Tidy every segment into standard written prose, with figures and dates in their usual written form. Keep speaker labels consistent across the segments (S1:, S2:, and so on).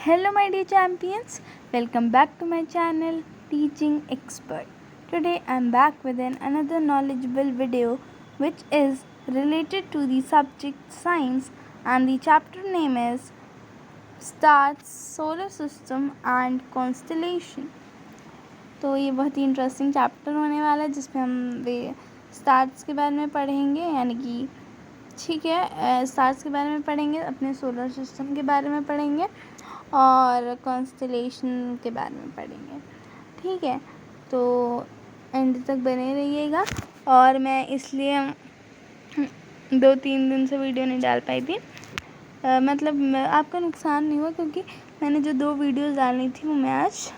S1: Hello my dear champions, welcome back to my channel Teaching Expert. Today I am back with another knowledgeable video which is related to the subject science, and the chapter name is Stars, Solar System and Constellation. तो ये बहुत ही interesting chapter होने वाला है जिसमें हम वे stars के बारे में पढ़ेंगे, यानी कि ठीक है स्टार्स के बारे में पढ़ेंगे, अपने सोलर सिस्टम के बारे में पढ़ेंगे और कॉन्स्टेलेशन के बारे में पढ़ेंगे। ठीक है, तो एंड तक बने रहिएगा। और मैं इसलिए 2-3 दिन से वीडियो नहीं डाल पाई थी, मतलब आपका नुकसान नहीं हुआ, क्योंकि मैंने जो 2 वीडियोज़ डालनी थी वो मैं आज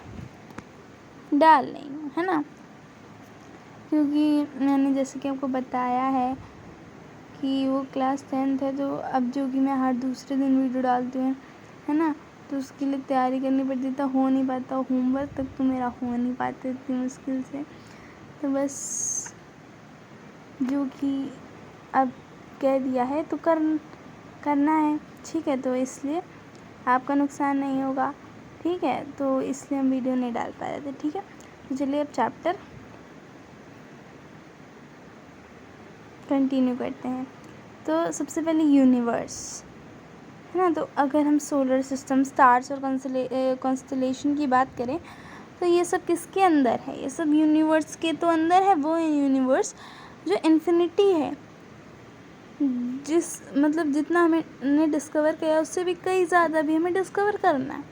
S1: डाल रही हूँ, है ना। क्योंकि मैंने जैसे कि आपको बताया है कि वो क्लास 10th है, तो अब जो कि मैं हर दूसरे दिन वीडियो डालती हूँ, है ना, तो उसके लिए तैयारी करनी पड़ती, तो हो नहीं पाता, होमवर्क तक तो मेरा हो नहीं पाता इतनी मुश्किल से। तो बस जो कि अब कह दिया है तो करना है, ठीक है। तो इसलिए आपका नुकसान नहीं होगा, ठीक है, तो इसलिए हम वीडियो नहीं डाल पा रहे थे, ठीक है। तो चलिए अब चैप्टर कंटिन्यू करते हैं। तो सबसे पहले यूनिवर्स, है ना। तो अगर हम सोलर सिस्टम, स्टार्स और कॉन्स्टेलेशन की बात करें तो ये सब किसके अंदर है? ये सब यूनिवर्स के तो अंदर है, वो यूनिवर्स जो इन्फिनिटी है, मतलब जितना हमने डिस्कवर किया उससे भी कई ज़्यादा भी हमें डिस्कवर करना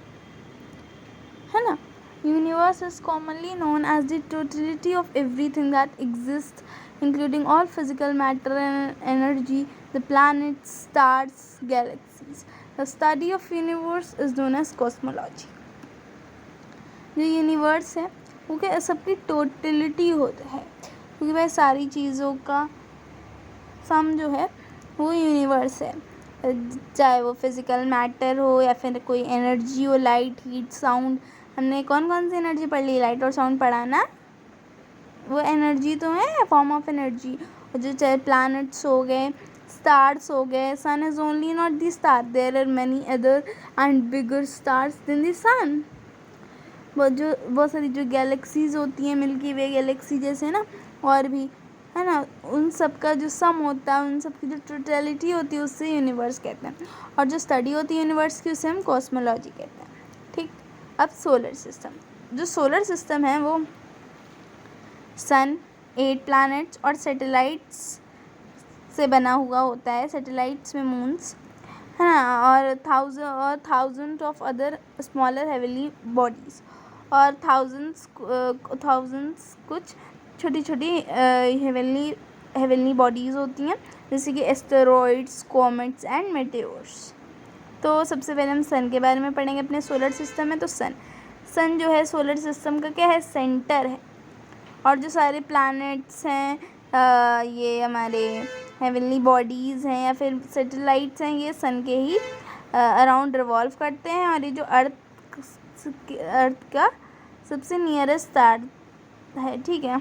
S1: है ना। Universe is commonly known as the totality of everything that exist, including all physical matter and energy, the planets, stars, galaxies. The study of universe is known as cosmology. जो यूनिवर्स है वो क्या सबकी totality होता है, क्योंकि भाई सारी चीज़ों का सम जो है वो यूनिवर्स है, चाहे वो फिजिकल मैटर हो या फिर कोई एनर्जी हो, लाइट, हीट, साउंड। हमने कौन कौन सी एनर्जी पढ़ ली? लाइट और साउंड पढ़ा ना, वो एनर्जी तो है, फॉर्म ऑफ एनर्जी। और जो चाहे प्लैनेट्स हो गए, स्टार्स हो गए, sun is only not the star, there are many other and bigger stars than the sun. बहुत सारी जो गैलेक्सीज होती हैं, मिल्की वे गैलेक्सी जैसे ना, और भी है ना, उन सब का जो सम होता है, उन सब की जो टोटलिटी होती है उससे यूनिवर्स कहते हैं। और जो स्टडी होती है यूनिवर्स की उसे हम कॉस्मोलॉजी कहते हैं, ठीक। अब सोलर सिस्टम, जो सोलर सिस्टम है वो सन, 8 प्लैनेट्स और सैटेलाइट्स से बना हुआ होता है। सैटेलाइट्स में मून्स, है ना, और thousand of other smaller heavenly bodies, और थाउजेंड्स कुछ छोटी छोटी हेवनली बॉडीज़ होती हैं, जैसे कि एस्टेरॉइड्स, कॉमेट्स एंड मेटेओर्स। तो सबसे पहले हम सन के बारे में पढ़ेंगे अपने सोलर सिस्टम में। तो सन जो है सोलर सिस्टम का क्या है? सेंटर है। और जो सारे प्लैनेट्स हैं, ये हमारे हेवनली बॉडीज़ हैं या फिर सैटेलाइट्स हैं, ये सन के ही अराउंड रिवॉल्व करते हैं। और ये जो अर्थ का सबसे नियरेस्ट स्टार है, ठीक है।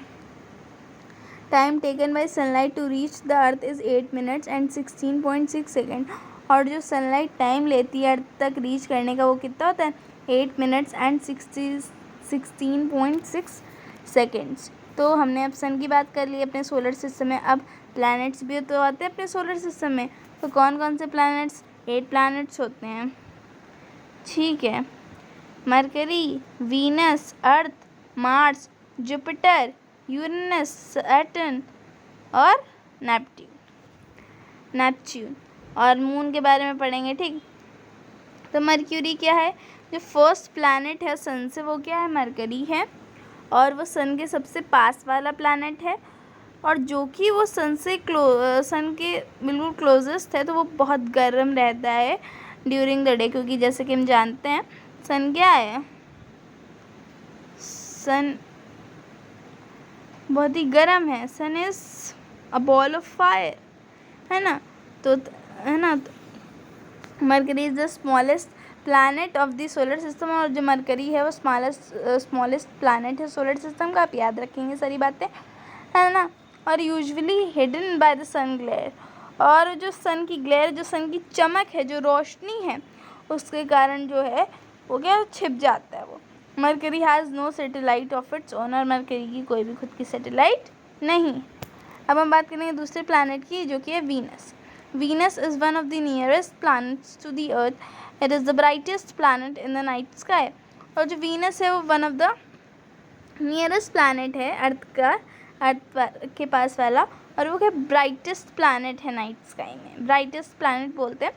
S1: Time taken by sunlight to reach the earth is 8 minutes and 16.6 second. और जो सनलाइट टाइम लेती है अर्थ तक रीच करने का वो कितना होता है? 8 minutes and 16.6 सेकेंड्स। तो हमने अब सन की बात कर ली अपने सोलर सिस्टम में। अब प्लैनेट्स भी तो आते हैं अपने सोलर सिस्टम में। तो कौन कौन से प्लैनेट्स? 8 प्लैनेट्स होते हैं, ठीक है। मरकरी, वीनस, अर्थ, मार्स, जुपिटर, यूरेनस, सैटर्न और नेपच्यून। और मून के बारे में पढ़ेंगे, ठीक। तो मरक्यूरी क्या है? जो फर्स्ट प्लैनेट है सन से, वो क्या है? मरकरी है। और वो सन के सबसे पास वाला प्लैनेट है, और जो कि वो सन के बिल्कुल क्लोजेस्ट है, तो वो बहुत गर्म रहता है ड्यूरिंग द डे, क्योंकि जैसे कि हम जानते हैं सन क्या है? सन बहुत ही गर्म है। Sun is a ball of fire, है ना। तो Mercury is the smallest planet of the solar system. और जो मरकरी है वो स्मॉलेस्ट प्लैनेट है सोलर सिस्टम का। आप याद रखेंगे सारी बातें, है ना। और usually hidden by the sun glare. और जो सन की ग्लेयर, जो सन की चमक है, जो रोशनी है, उसके कारण जो है वो क्या छिप जाता है वो। Mercury has no satellite of its own, और मरकरी की कोई भी खुद की सैटेलाइट नहीं। अब हम बात करेंगे दूसरे प्लैनेट की, जो कि है Venus. Venus is one of the nearest planets to the earth, it is the brightest planet in the night sky. और जो वीनस है वो one of the nearest planet है अर्थ के पास वाला, और वो क्या ब्राइटेस्ट प्लैनेट है नाइट स्काई में। ब्राइटेस्ट प्लैनेट बोलते हैं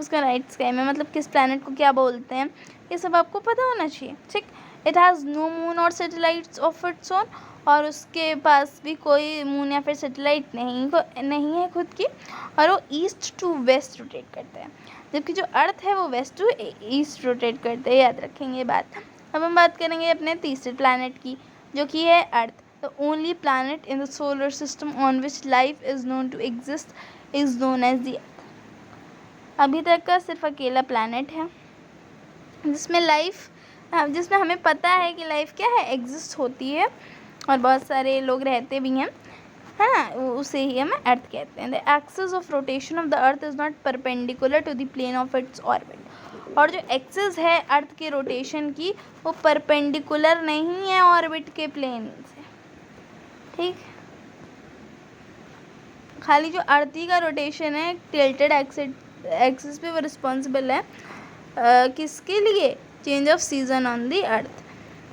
S1: उसका नाइट स्काई में, मतलब किस प्लैनेट को क्या बोलते हैं ये सब आपको पता होना चाहिए, ठीक। इट हैज़ नो मून और सैटेलाइट्स ऑफ इट्स ओन, और उसके पास भी कोई मून या फिर सैटेलाइट नहीं है खुद की, और वो ईस्ट टू वेस्ट रोटेट करता है, जबकि जो अर्थ है वो वेस्ट टू ईस्ट रोटेट करते हैं, याद रखेंगे बात। अब हम बात करेंगे अपने तीसरे प्लैनेट की, जो कि है Earth. The only planet in the solar system on which life is known to exist is known as the Earth. अभी तक का सिर्फ अकेला प्लैनेट है जिसमें हमें पता है कि लाइफ क्या है, एग्जिस्ट होती है, और बहुत सारे लोग रहते भी हैं, है ना, उसे ही हम अर्थ कहते हैं। The axis of rotation of the earth is not perpendicular to the plane of its orbit. और जो एक्सिस है अर्थ के रोटेशन की, वो परपेंडिकुलर नहीं है ऑर्बिट के प्लेन से, ठीक। खाली जो अर्थ ही का रोटेशन है टिल्टेड एक्सिस पे, वो रिस्पॉन्सिबल है किसके लिए, change of season on the Earth.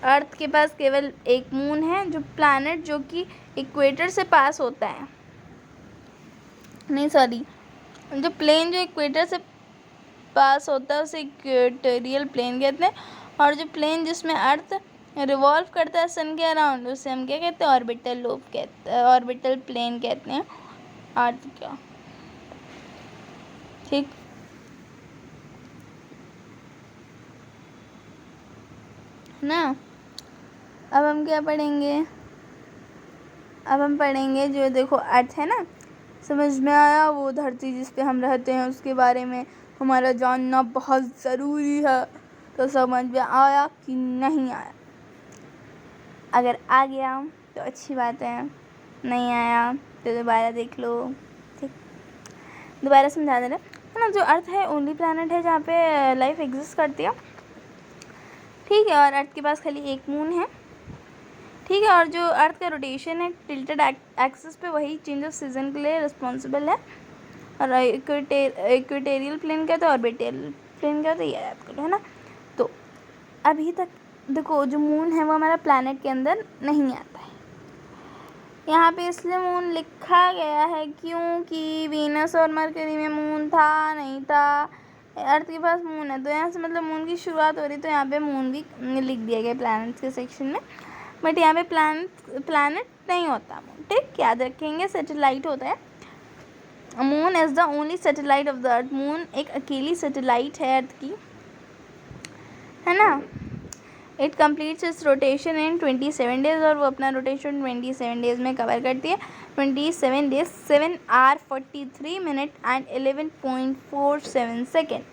S1: Earth के पास केवल एक मून है, जो प्लैनेट जो कि इक्वेटर से पास होता है, नहीं सॉरी, जो प्लेन जो इक्वेटर से पास होता है उसे इक्वेटोरियल प्लेन कहते हैं, और जो प्लेन जिसमें अर्थ रिवॉल्व करता है सन के अराउंड, उसे हम क्या कहते हैं, ऑर्बिटल लोब कहते हैं, ऑर्बिटल प्लेन कहते हैं अर्थ का, ठीक। ना अब हम क्या पढ़ेंगे, अब हम पढ़ेंगे जो देखो अर्थ है ना, समझ में आया, वो धरती जिस पे हम रहते हैं उसके बारे में हमारा जानना बहुत ज़रूरी है, तो समझ में आया कि नहीं आया? अगर आ गया तो अच्छी बात है, नहीं आया तो दोबारा देख लो, ठीक, दोबारा समझा दे रहे है ना। जो अर्थ है ओनली प्लैनेट है जहाँ पे लाइफ एग्जिस्ट करती है, ठीक है, और अर्थ के पास खाली एक मून है, ठीक है, और जो अर्थ का रोटेशन है टिल्टेड एक्सिस पे, वही चेंज ऑफ सीजन के लिए रिस्पॉन्सिबल है, और इक्वेटोरियल प्लेन का तो ऑर्बिटल प्लेन का तो ये याद करो, है ना। तो अभी तक देखो जो मून है वो हमारा प्लैनेट के अंदर नहीं आता है, यहाँ पे इसलिए मून लिखा गया है क्योंकि वीनस और मरकरी में मून था नहीं था, अर्थ के पास मून है, तो यहाँ से मतलब मून की शुरुआत हो रही, तो यहाँ पे मून भी लिख दिया गया प्लैनेट्स के सेक्शन में, बट यहाँ पे प्लैनेट नहीं होता मून, ठीक, याद रखेंगे, सैटेलाइट होता है। Moon is the only satellite of the earth, moon एक अकेली सैटेलाइट है अर्थ की, है ना। It completes it's rotation in 27 days, और वो अपना रोटेशन 27 डेज़ में कवर करती है। 27 days 7 hour 43 minute and 11.47 second.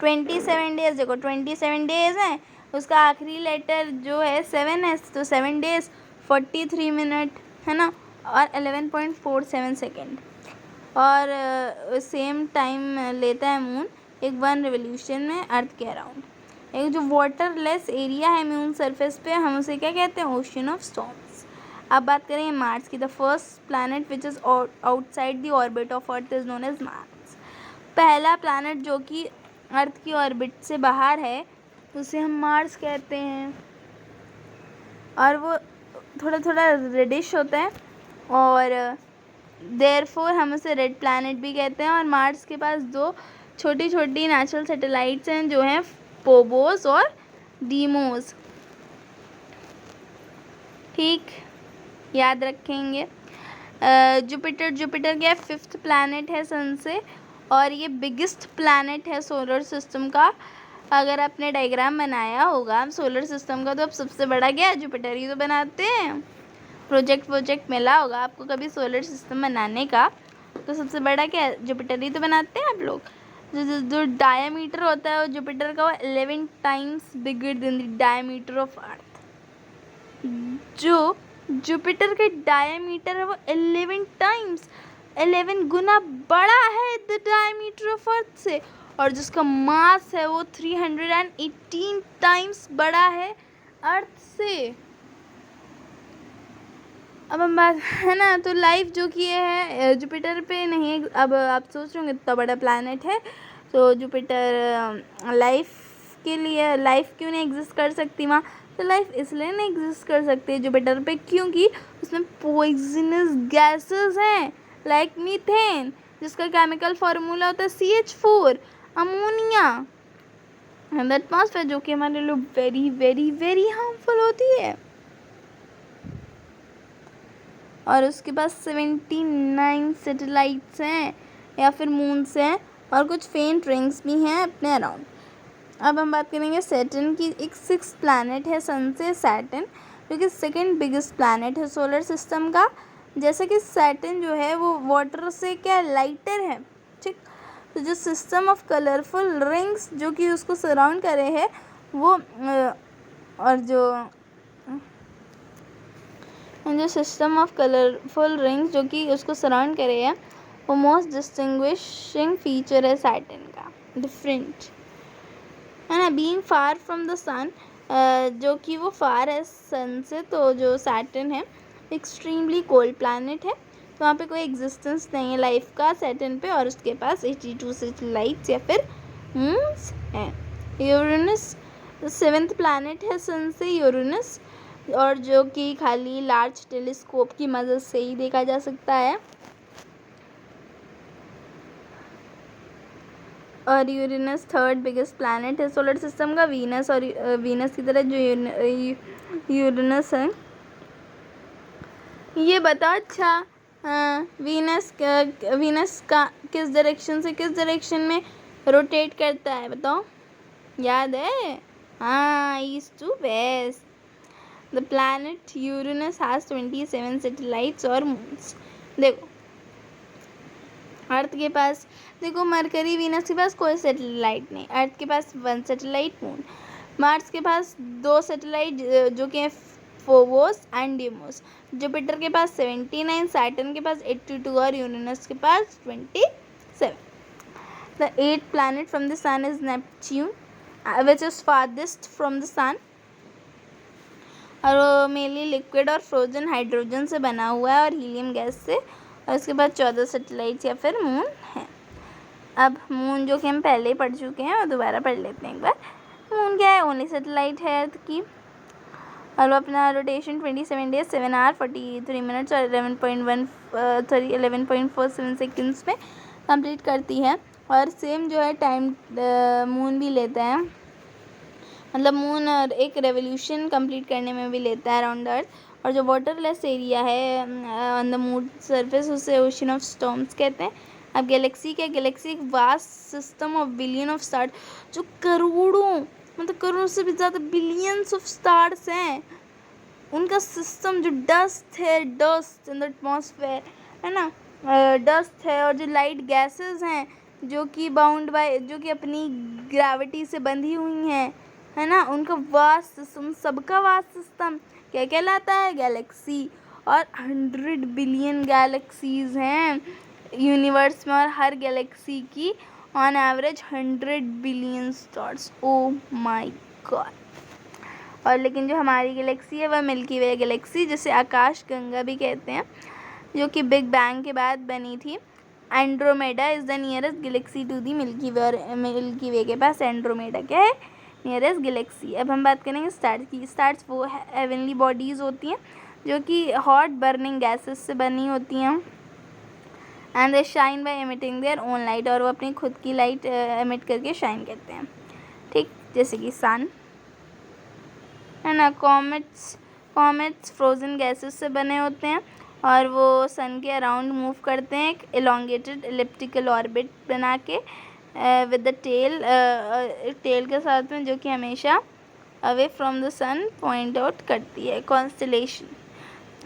S1: 27 days, देखो 27 डेज़ हैं, उसका आखिरी लेटर जो है 7 है, तो 7 डेज़ 43 मिनट, है ना, और 11.47 सेकेंड, और सेम टाइम लेता है मून एक 1 रिवोल्यूशन में अर्थ के अराउंड। एक जो वाटरलेस एरिया है मून सरफेस पे, हम उसे क्या कहते हैं, ओशन ऑफ स्टॉर्म्स। अब बात करेंगे मार्स की। The first planet which is outside the orbit of earth is known as Mars. पहला प्लैनेट जो कि अर्थ की ऑर्बिट से बाहर है उसे हम मार्स कहते हैं, और वो थोड़ा थोड़ा रेडिश होता है, और देयरफॉर हम उसे रेड प्लैनेट भी कहते हैं। और मार्स के पास दो छोटी छोटी नेचुरल सैटेलाइट्स हैं जो हैं फोबोस और डीमोस, ठीक, याद रखेंगे। जुपिटर क्या 5th प्लैनेट है सन से, और ये बिगेस्ट प्लैनेट है सोलर सिस्टम का। अगर आपने डायग्राम बनाया होगा सोलर सिस्टम का, तो अब सबसे बड़ा क्या है, जुपिटर ही तो बनाते हैं। प्रोजेक्ट मिला होगा आपको कभी सोलर सिस्टम बनाने का, तो सबसे बड़ा क्या है, जुपिटर ही तो बनाते हैं आप लोग। जो डायमीटर होता है वो जुपिटर का, वो 11 times bigger than the diameter of earth. जो जुपिटर का डायमीटर है वो 11 गुना बड़ा है द डायमीटर ऑफ अर्थ से, और जिसका मास है वो 318 टाइम्स बड़ा है अर्थ से। अब हम बात है ना, तो लाइफ जो कि है जुपिटर पे नहीं। अब आप सोच रहे होंगे इतना बड़ा प्लैनेट है तो जुपिटर लाइफ के लिए लाइफ क्यों नहीं एग्जिस्ट कर सकती वहाँ? तो लाइफ इसलिए नहीं एग्जिस्ट कर सकती जुपिटर पे क्योंकि उसमें पॉइजनस गैसेस हैं लाइक मीथेन, जिसका केमिकल फार्मूला होता है CH4, अमोनिया एंड एटमॉस्फेयर, जो कि हमारे लिए वेरी वेरी वेरी हार्मफुल होती है। और उसके पास 79 सैटेलाइट्स हैं या फिर मून्स हैं और कुछ फेंट रिंग्स भी हैं अपने अराउंड। अब हम बात करेंगे सैटर्न की। एक 6 प्लैनेट है सन से सैटर्न, जो कि सेकंड बिगेस्ट प्लैनेट है सोलर सिस्टम का। जैसे कि सैटर्न जो है वो वाटर से क्या लाइटर है, ठीक। तो जो सिस्टम ऑफ कलरफुल रिंग्स जो कि उसको सराउंड करे है वो और जो सिस्टम ऑफ कलरफुल रिंग्स जो कि उसको सराउंड करे है वो मोस्ट डिस्टिंग्विशिंग फीचर है सैटर्न का, डिफरेंट है ना। बीइंग फार फ्रॉम द सन, जो कि वो फार है सन से, तो जो सैटर्न है एक्सट्रीमली कोल्ड प्लैनेट है, तो वहाँ पे कोई एग्जिस्टेंस नहीं है लाइफ का सैटर्न पे। और उसके पास 82 सैटेलाइट्स या फिर मून्स हैं। यूरेनस 7th प्लैनेट है सन से यूरेनस, और जो कि खाली लार्ज टेलीस्कोप की मदद से ही देखा जा सकता है। और यूरेनस 3rd बिगेस्ट प्लैनेट है सोलर सिस्टम का, वीनस। और वीनस की तरह जो यूरेनस है, ये बताओ अच्छा वीनस का किस डायरेक्शन में रोटेट करता है, बताओ, याद है? हाँ, east to west. The planet Uranus has 27 satellites और मून्स। देखो अर्थ के पास, देखो मरकरी वीनस के पास कोई सैटेलाइट नहीं, अर्थ के पास 1 सैटेलाइट मून, मार्स के पास 2 सैटेलाइट जो कि फोबोस एंड डीमोस, जुपिटर के पास 79, सैटर्न के पास 82 और यूरेनस के पास 27। The 8th planet from the sun is Neptune, which is farthest from the sun, और वो मेनली लिक्विड और फ्रोजन हाइड्रोजन से बना हुआ है और हीलियम गैस से। और उसके बाद 14 सैटेलाइट्स या फिर मून है। अब मून जो कि हम पहले ही पढ़ चुके हैं और दोबारा पढ़ लेते हैं एक बार। मून क्या है? ओनली सैटेलाइट है अर्थ की, और वो अपना रोटेशन 27 डेज 7 आवर 43 मिनट्स और 11.47 सेकेंड्स में कंप्लीट करती है। और सेम जो है टाइम मून भी लेता है, मतलब मून और एक रेवोल्यूशन कंप्लीट करने में भी लेता है अराउंड अर्थ। और जो वाटरलेस एरिया है ऑन द मून सरफेस उसे ओशन ऑफ स्टॉर्म्स कहते हैं। अब गैलेक्सी क्या? गैलेक्सी एक vast system of billion of star, जो करोड़ों, मतलब करोड़ों से भी ज़्यादा बिलियंस ऑफ स्टार्स हैं, उनका सिस्टम जो डस्ट है, डस्ट इन द एटमॉस्फेयर है ना, डस्ट है, और जो लाइट गैसेस हैं जो कि बाउंड बाय, जो कि अपनी ग्रेविटी से बंधी हुई हैं, है ना, उनका वास्ट सिस्टम, सबका वास्ट सिस्टम क्या कहलाता है? गैलेक्सी। और 100 बिलियन गैलेक्सीज हैं यूनिवर्स में, और हर गैलेक्सी की on average 100 billion stars. Oh my God. और लेकिन जो हमारी गैलेक्सी है वह मिल्की वे गैलेक्सी, जिसे आकाश गंगा भी कहते हैं, जो कि बिग बैंग के बाद बनी थी। Andromeda is the nearest galaxy to the Milky Way, और मिल्की वे के पास एंड्रोमेडा क्या है? Nearest galaxy. अब हम बात करेंगे स्टार्स की। स्टार्स वो हेवनली बॉडीज़ होती हैं जो कि हॉट बर्निंग गैसेस से बनी होती हैं, and they shine by emitting their own light, और वो अपनी खुद की लाइट एमिट करके शाइन करते हैं, ठीक, जैसे कि सन है ना। कॉमेट्स फ्रोजन गैसेस से बने होते हैं और वो सन के अराउंड मूव करते हैं एक एलोंगेटेड एलिप्टिकल ऑर्बिट बना के विद द टेल के साथ में, जो कि हमेशा away from the sun point out करती है। कॉन्स्टेलेशन,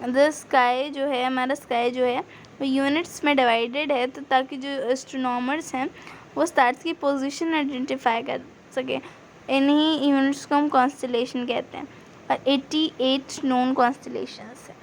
S1: द स्काई जो है, हमारा स्काई जो है वो यूनिट्स में डिवाइडेड है, तो ताकि जो एस्ट्रोनॉमर्स हैं वो स्टार्स की पोजीशन आइडेंटिफाई कर सकें। इन्हीं यूनिट्स को हम कॉन्स्टेलेशन कहते हैं, और 88 नोन कॉन्स्टेलेशंस हैं।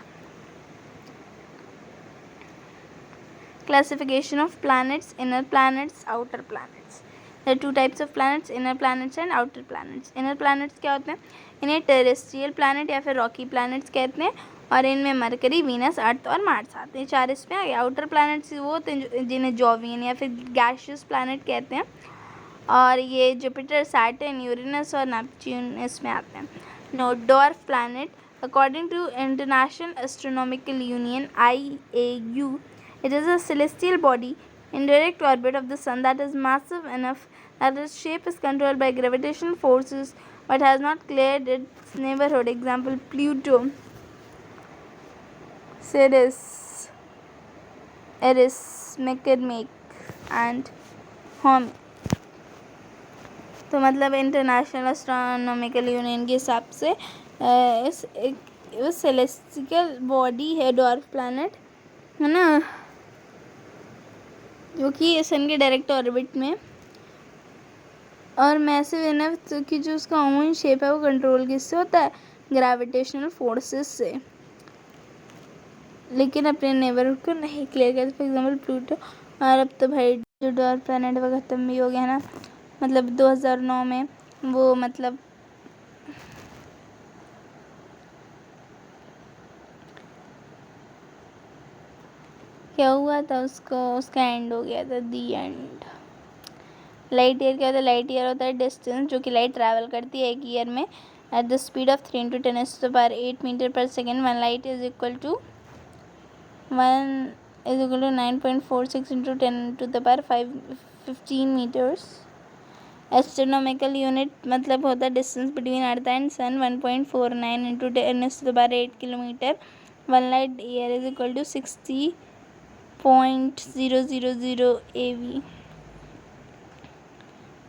S1: Classification of planets, inner planets, outer planets. There are two types of planets, inner planets and outer planets. Inner planets क्या होते हैं? इन्हें टेरेस्ट्रियल प्लानट या फिर रॉकी प्लैनेट्स कहते हैं और इनमें मरकरी, वीनस, अर्थ और मार्स आते हैं। 4 इसमें आ गए। आउटर प्लैनेट्स वो होते हैं जिन्हें जॉवियन या फिर गैशियस प्लैनेट कहते हैं और ये जुपिटर, सैटर्न, यूरेनस और नेपच्यून इसमें आते हैं। No dwarf planet, according to International Astronomical Union IAU, it is a celestial body in direct orbit of the sun that is massive enough that its shape is controlled by gravitational forces but has not cleared its neighborhood. Example: Pluto, Ceres, Eris, Makemake and Haumea. तो मतलब international Astronomical union के हिसाब से इस एक celestial body है dwarf planet, है ना, जो कि सन के डायरेक्ट ऑर्बिट में और मैसिव इनफ की जो उसका ओन शेप है वो कंट्रोल किससे होता है? ग्रेविटेशनल फोर्सेस से, लेकिन अपने नेबरहुड को नहीं क्लियर करते। For example Pluto. और अब तो भाई जो डॉर्फ प्लैनेट वो ख़त्म भी हो गया ना, मतलब 2009 में वो मतलब क्या हुआ था उसका एंड हो गया था, दी एंड। लाइट ईयर क्या होता है? लाइट ईयर होता है डिस्टेंस जो कि लाइट ट्रैवल करती है एक ईयर में at the speed of 3 × 10⁻8 metre पर second. One light is equal to 9.46 × 10⁻15 metres. Astronomical unit मतलब होता है distance between Earth and sun 1.49 × 10⁸ kilometre. One light year is equal to 60.000 AV।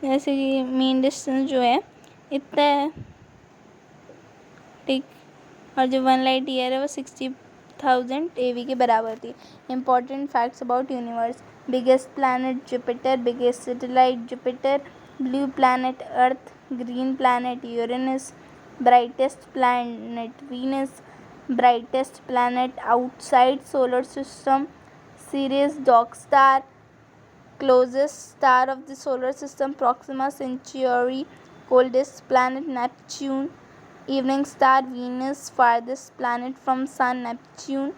S1: जैसे कि मीन डिस्टेंस जो है इतना है, ठीक, और जो वन लाइट ईयर है वो 60,000 AV के बराबर थी। Important facts about universe: biggest planet Jupiter, biggest satellite Jupiter, blue planet earth, green planet Uranus, brightest planet Venus, brightest planet outside solar system serious, dog star, closest star of the solar system Proxima Centauri, coldest planet Neptune, evening star Venus, farthest planet from sun Neptune,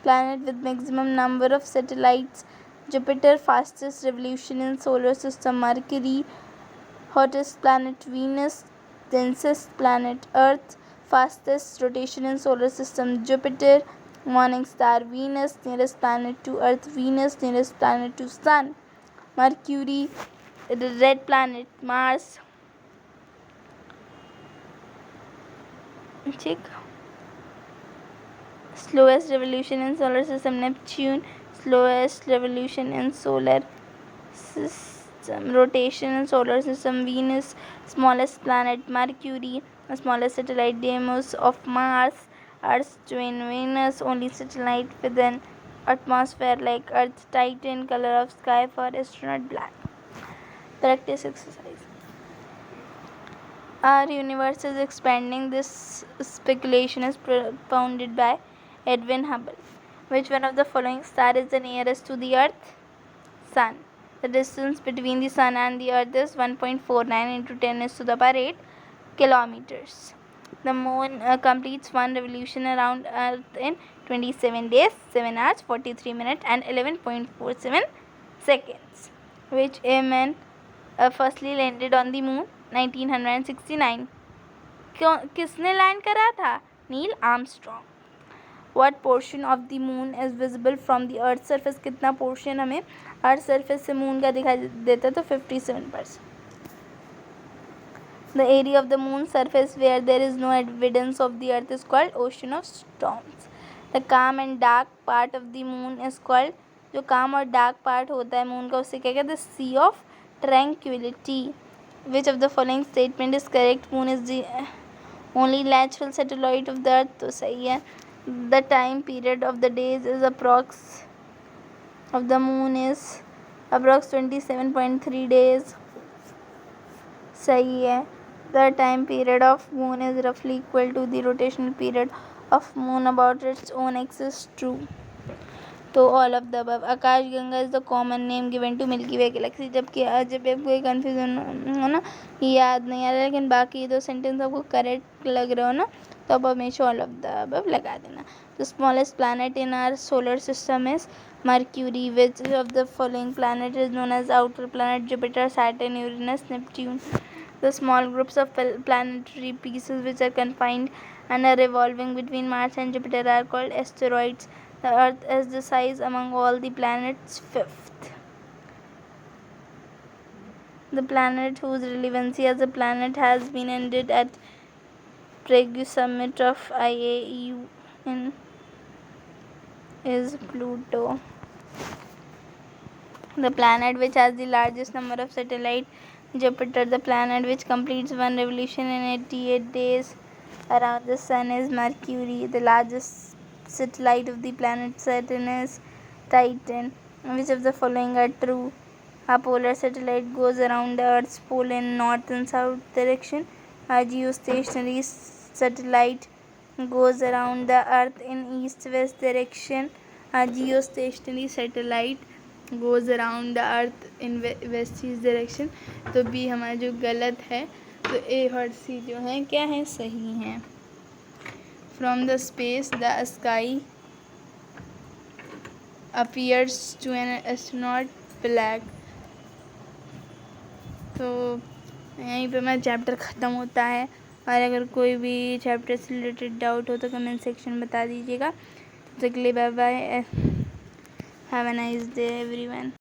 S1: planet with maximum number of satellites Jupiter, fastest revolution in solar system Mercury, hottest planet Venus, densest planet Earth, fastest rotation in solar system Jupiter, morning star Venus, nearest planet to Earth Venus, nearest planet to sun Mercury, red planet Mars, ठीक, slowest revolution in solar system Neptune, slowest revolution in solar system rotation in solar system Venus, smallest planet Mercury, smallest satellite Deimos of Mars, Earth's twin Venus, only satellite with an atmosphere like Earth, Titan, color of sky for astronaut black. Practice exercise. Our universe is expanding. This speculation is propounded by Edwin Hubble. Which one of the following star is the nearest to the Earth? Sun. The distance between the Sun and the Earth is 1.49 × 10⁸ kilometers. The Moon completes one revolution around Earth in 27 days, 7 hours, 43 minutes and 11.47 seconds. Which man firstly landed on the moon? 1969. किसने land करा था? Neil Armstrong. What portion of the moon is visible from the earth surface? कितना portion हमें earth surface से moon का दिखाई देता है? तो 57%. The area of the moon surface where there is no evidence of the earth is called ocean of storms. The calm and dark part of the moon is called, जो calm और dark part होता है moon का उसे क्या कहते हैं? Sea of tranquility. Which of the following statement is correct? Moon is the only natural satellite of the earth. तो सही है. The time period of the days is of the moon is approx 27.3 days. सही है. The time period of moon is roughly equal to the rotational period of moon about its own axis. True. तो all of the above. Akash Ganga is the common name given to Milky Way galaxy. जबकि जब कोई confusion हो ना, याद नहीं आ रहा, लेकिन बाकी 2 सेंटेंस आपको करेक्ट लग रहे हो ना, तो आप हमेशा ऑल ऑफ द अबव लगा देना। The smallest planet in our solar system is Mercury. Which of the following planet is known as outer planet? Jupiter, Saturn, Uranus, Neptune. The small groups of planetary pieces which are confined and are revolving between Mars and Jupiter are called asteroids. The Earth is the size among all the planets 5th. The planet whose relevancy as a planet has been ended at Prague summit of IAEA is Pluto. The planet which has the largest number of satellites, Jupiter. The planet which completes one revolution in 88 days around the Sun is Mercury. The largest satellite of the planet Saturn is Titan. Which of the following are true? A polar satellite goes around the Earth's pole in north and south direction. A geostationary satellite goes around the Earth in east-west direction. A geostationary satellite goes around the Earth in west-east direction. तो B हमारा जो गलत है, तो ए और सी जो है क्या है, सही है। From the space the sky appears to an astronaut black. तो यहीं पे मेरा चैप्टर ख़त्म होता है, और अगर कोई भी चैप्टर से रिलेटेड डाउट हो तो कमेंट सेक्शन में बता दीजिएगा। तब तक के लिए bye bye, have a nice day everyone.